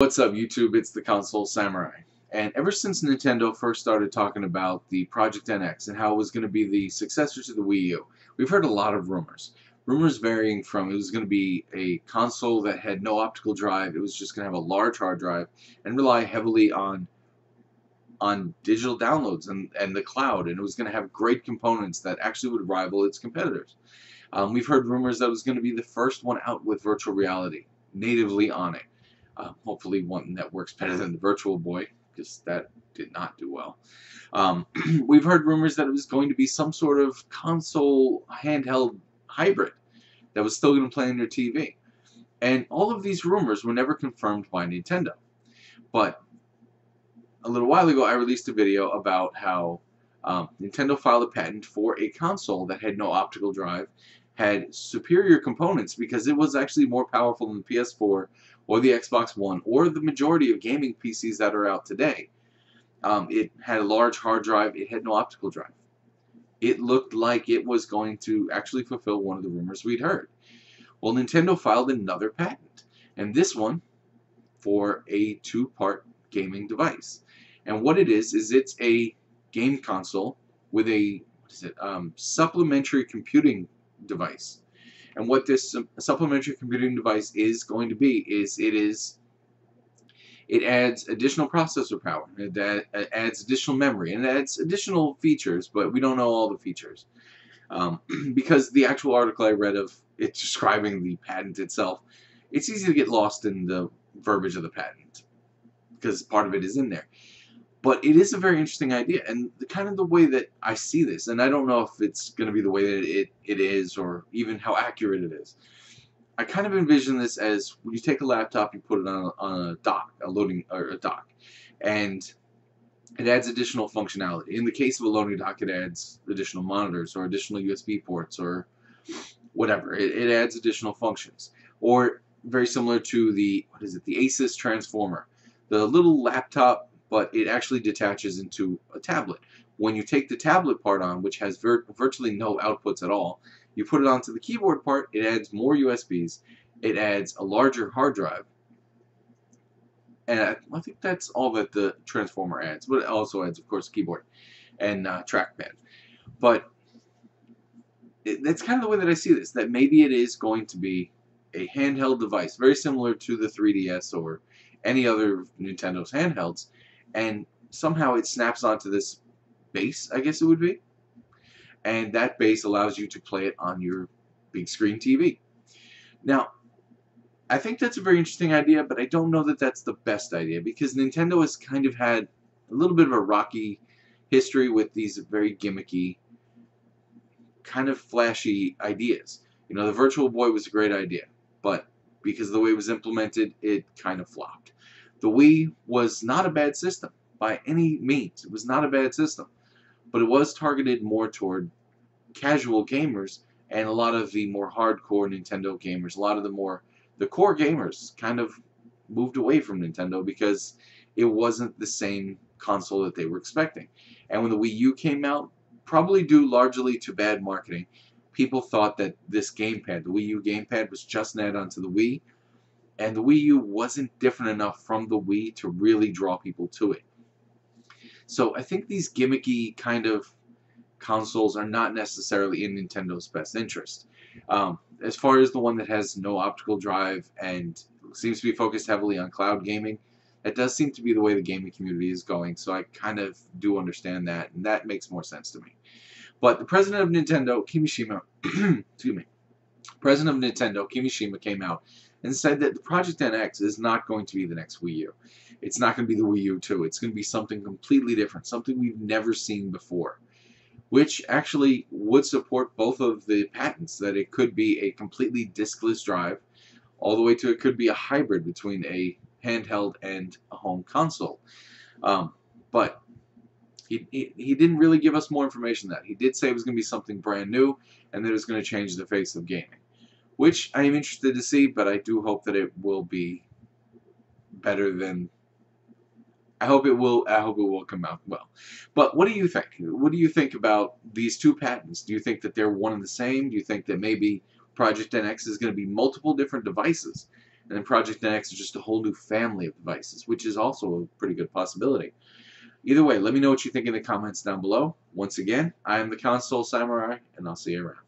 What's up, YouTube? It's the Console Samurai. And ever since Nintendo first started talking about the Project NX and how it was going to be the successor to the Wii U, we've heard a lot of rumors. Rumors varying from it was going to be a console that had no optical drive, it was just going to have a large hard drive, and rely heavily on digital downloads and the cloud, and it was going to have great components that actually would rival its competitors. We've heard rumors that it was going to be the first one out with virtual reality natively on it. Hopefully one that works better than the Virtual Boy, because that did not do well. We've heard rumors that it was going to be some sort of console handheld hybrid that was still going to play on your TV. And all of these rumors were never confirmed by Nintendo. But a little while ago, I released a video about how Nintendo filed a patent for a console that had no optical drive, had superior components because it was actually more powerful than the PS4 or the Xbox One or the majority of gaming PCs that are out today. It had a large hard drive. It had no optical drive. It looked like it was going to actually fulfill one of the rumors we'd heard. Well, Nintendo filed another patent, and this one for a two-part gaming device. And what it is it's a game console with a supplementary computing device. And what this supplementary computing device is going to be is it adds additional processor power, it adds additional memory, and it adds additional features, but we don't know all the features. Because the actual article I read of it describing the patent itself, it's easy to get lost in the verbiage of the patent because part of it is in there. But it is a very interesting idea, and kind of the way that I see this, and I don't know if it's going to be the way that it is, or even how accurate it is. I kind of envision this as when you take a laptop, you put it on a dock, a dock, and it adds additional functionality. In the case of a loading dock, it adds additional monitors or additional USB ports or whatever. It adds additional functions. Or very similar to the Asus Transformer, the little laptop, but it actually detaches into a tablet. When you take the tablet part on, which has virtually no outputs at all, you put it onto the keyboard part, it adds more USBs, it adds a larger hard drive, and I think that's all that the Transformer adds, but it also adds, of course, a keyboard and trackpad. But that's kind of the way that I see this, that maybe it is going to be a handheld device, very similar to the 3DS or any other Nintendo's handhelds, and somehow it snaps onto this base, I guess it would be, and that base allows you to play it on your big screen TV. Now, I think that's a very interesting idea, but I don't know that that's the best idea, because Nintendo has kind of had a little bit of a rocky history with these very gimmicky, kind of flashy ideas. You know, the Virtual Boy was a great idea, but because of the way it was implemented, it kind of flopped. The Wii was not a bad system by any means. It was not a bad system, but it was targeted more toward casual gamers, and a lot of the more hardcore Nintendo gamers, a lot of the core gamers kind of moved away from Nintendo because it wasn't the same console that they were expecting. And when the Wii U came out, probably due largely to bad marketing, people thought that this gamepad, the Wii U gamepad, was just an add-on to the Wii, and the Wii U wasn't different enough from the Wii to really draw people to it. So I think these gimmicky kind of consoles are not necessarily in Nintendo's best interest. As far as the one that has no optical drive and seems to be focused heavily on cloud gaming, that does seem to be the way the gaming community is going, so I kind of do understand that, and that makes more sense to me. But the president of Nintendo, Kimishima, excuse me, president of Nintendo, Kimishima, came out and said that the Project NX is not going to be the next Wii U. It's not going to be the Wii U 2. It's going to be something completely different, something we've never seen before, which actually would support both of the patents, that it could be a completely diskless drive, all the way to it could be a hybrid between a handheld and a home console. But he didn't really give us more information than that. He did say it was going to be something brand new, and that it was going to change the face of gaming, which I am interested to see, but I do hope that it will be better than... I hope it will come out well. But what do you think? What do you think about these two patents? Do you think that they're one and the same? Do you think that maybe Project NX is going to be multiple different devices? And then Project NX is just a whole new family of devices, which is also a pretty good possibility. Either way, let me know what you think in the comments down below. Once again, I am the Console Samurai, and I'll see you around.